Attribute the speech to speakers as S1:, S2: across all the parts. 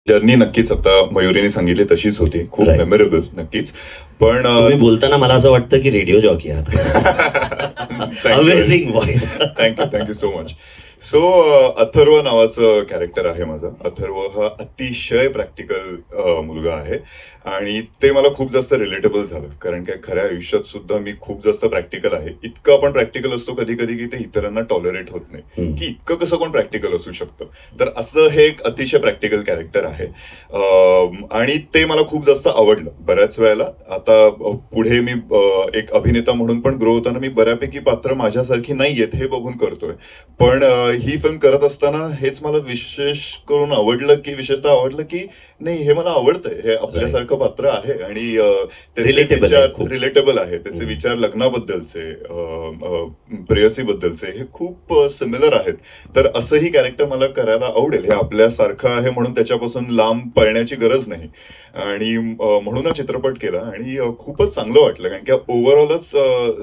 S1: Journey नक्कीच आता मयुरीने सांगितली तशीच होती, खूप मेमोरेबल नक्कीच. पण
S2: तुम्ही बोलताना मला असं वाटतं की रेडिओ जॉकी आहात. Amazing voice.
S1: Thank you so much. So Atharva नावाचं कॅरेक्टर आहे माझं. अथर्व हा अतिशय प्रॅक्टिकल मुलगा आहे आणि ते मला खूप जास्त रिलेटेबल झालं, कारण काय खऱ्या आयुष्यात सुद्धा मी खूप जास्त प्रॅक्टिकल आहे. इतकं आपण प्रॅक्टिकल असतो कधी कधी की ते इतरांना टॉलरेट होत नाही की इतकं कसं कोण प्रॅक्टिकल असू शकतं. तर असं हे एक अतिशय प्रॅक्टिकल कॅरेक्टर आहे आणि ते मला खूप जास्त आवडलं बऱ्याच वेळेला. आता पुढे मी एक अभिनेता म्हणून पण ग्रो होताना मी बऱ्यापैकी पात्र माझ्यासारखी नाहीयेत हे बघून करतोय. पण ही फिल्म करत असताना हेच मला विशेष करून आवडलं की विशेषतः आवडलं की नाही हे मला आवडतंय, हे आपल्यासारखं पात्र आहे आणि त्याचे विचार रिलेटेबल आहे. त्याचे विचार लग्नाबद्दलचे, प्रेयसीबद्दलचे हे खूप सिमिलर आहेत. तर असंही कॅरेक्टर मला करायला आवडेल. हे आपल्यासारखं आहे म्हणून त्याच्यापासून लांब पळण्याची गरज नाही आणि म्हणून हा चित्रपट केला आणि खूपच चांगलं वाटलं. कारण की ओव्हरऑलच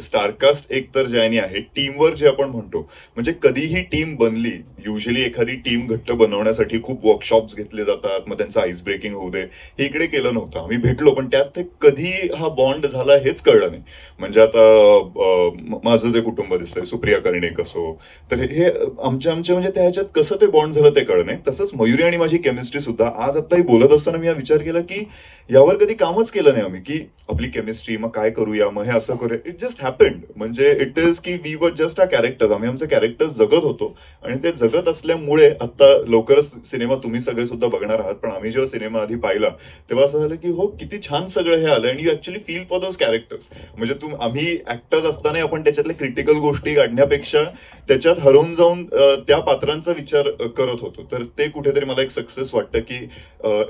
S1: स्टारकास्ट एक तर ज्यानी आहे, टीमवर्क जे आपण म्हणतो, म्हणजे कधीही टीम बनली, युजली एखादी टीम घट्ट बनवण्यासाठी खूप वर्कशॉप्स घेतले जातात, मग त्यांचं आईस ब्रेकिंग होऊ दे, हे इकडे केलं नव्हतं. आम्ही भेटलो पण त्यात ते कधी हा बॉन्ड झाला हेच कळलं नाही. म्हणजे आता माझं जे कुटुंब दिसतंय, सुप्रिया कर्णिक असो, तर हे आमच्या म्हणजे त्या ह्याच्यात कसं ते बॉन्ड झालं ते कळलं नाही. तसंच मयुरी आणि माझी केमिस्ट्री सुद्धा आज आत्ताही बोलत असताना मी हा विचार केला की यावर कधी कामच केलं नाही आम्ही की आपली केमिस्ट्री मग काय करूया, मग हे असं करूया. It just happened. म्हणजे इट इज की we were just a characters. आम्ही आमचे कॅरेक्टर्स जगत होतो आणि ते जगत असल्यामुळे आता लवकरच सिनेमा तुम्ही सगळे सुद्धा बघणार आहात, पण आम्ही जेव्हा सिनेमा आधी पाहिला तेव्हा असं झालं की हो किती छान सगळं हे आलं आणि you actually feel for those characters. म्हणजे आम्ही ऍक्टर्स असताना आपण त्याच्यातल्या क्रिटिकल गोष्टी काढण्यापेक्षा त्याच्यात हरवून जाऊन त्या पात्रांचा विचार करत होतो. तर ते कुठेतरी मला एक सक्सेस वाटतं की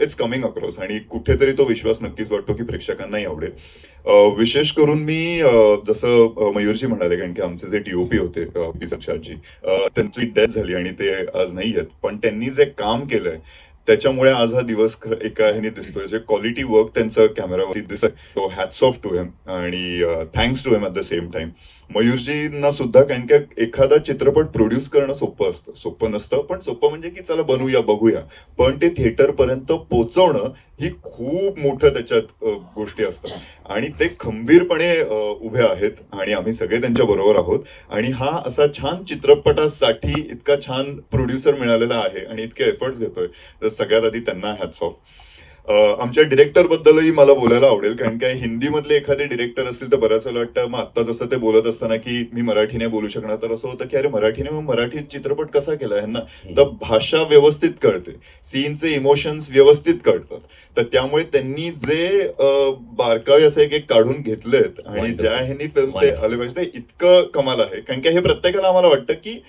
S1: इट्स कमिंग अक्रॉस आणि कुठेतरी तो विश्वास नक्कीच वाटतो की प्रेक्षकांनाही आवडेल. विशेष करून मी जसं मयूरजी म्हणाले, कारण की आमचे जे टीओपी होते पिसक्षाजी, त्यांची डेथ झाली आणि ते आज नाही आहेत, पण त्यांनी जे काम केलंय त्याच्यामुळे आज हा दिवस एका ह्याने दिसतोय. जे क्वालिटी वर्क त्यांचं कॅमेरावरती दिसत, तो हॅट्स ऑफ टू हिम आणि thanks to him at the same time. मयूरजींना सुद्धा, कारण की एखादा चित्रपट प्रोड्यूस करणं सोपं असतं, सोपं नसतं, पण सोपं म्हणजे की चला बनवूया बघूया, पण ते थिएटर पर्यंत पोहोचवणं ही खूप मोठं त्याच्यात गोष्टी असतात आणि ते खंबीरपणे उभे आहेत आणि आम्ही सगळे त्यांच्या बरोबर आहोत. आणि हा असा छान चित्रपटासाठी इतका छान प्रोड्युसर मिळालेला आहे आणि इतके एफर्ट्स घेतोय, तर सगळ्यात आधी त्यांना हॅट्स ऑफ. आमच्या डिरेक्टर बद्दलही मला बोलायला आवडेल, कारण काय हिंदीमधले एखादे डिरेक्टर असतील तर बऱ्याच वेळा वाटतं, मग आता जसं ते बोलत असताना की मी मराठीने बोलू शकणार, तर असं होतं की अरे मराठीने मग मराठी चित्रपट कसा केला ह्यांना, तर भाषा व्यवस्थित कळते, सीनचे इमोशन्स व्यवस्थित कळतात. तर त्यामुळे त्यांनी जे बारकावे असे एक काढून घेतलेत आणि ज्या ह्यांनी फिल्म ते आले पाहिजे ते इतकं कमाल आहे. कारण की हे प्रत्येकाला आम्हाला वाटतं की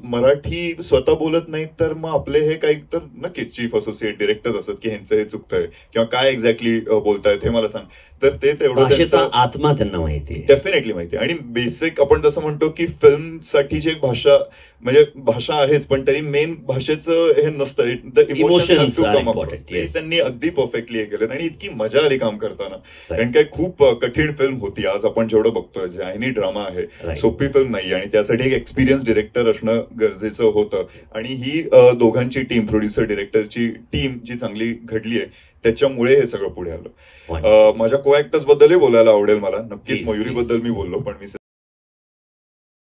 S1: मराठी स्वतः बोलत नाही तर मग आपले हे काही तर नक्कीच चीफ असोसिएट डिरेक्टर्स असतात की ह्यांचं हे चुकतंय किंवा काय एक्झॅक्टली बोलतायत हे मला सांग. तर ते तेवढं
S2: आत्मा त्यांना माहिती,
S1: डेफिनेटली माहिती. आणि बेसिक आपण जसं म्हणतो की फिल्मसाठी एक भाषा, म्हणजे भाषा आहेच, पण तरी मेन भाषेचं हे नसतं, the emotions to come across. त्यांनी अगदी परफेक्टली हे केलं आणि इतकी मजा आली काम करताना. कारण काय खूप कठीण फिल्म होती. आज आपण जेवढं बघतोय जे ड्रामा आहे, सोपी फिल्म नाही आणि त्यासाठी एक एक्सपिरियन्स डिरेक्टर असणं गरजेचं होतं. आणि ही दोघांची टीम, प्रोड्युसर डिरेक्टरची टीम जी चांगली घडली आहे त्याच्यामुळे हे सगळं पुढे आलं. माझ्या को ऍक्टर्स बद्दलही बोलायला आवडेल मला. नक्कीच मयुरी बद्दल मी बोललो, पण मी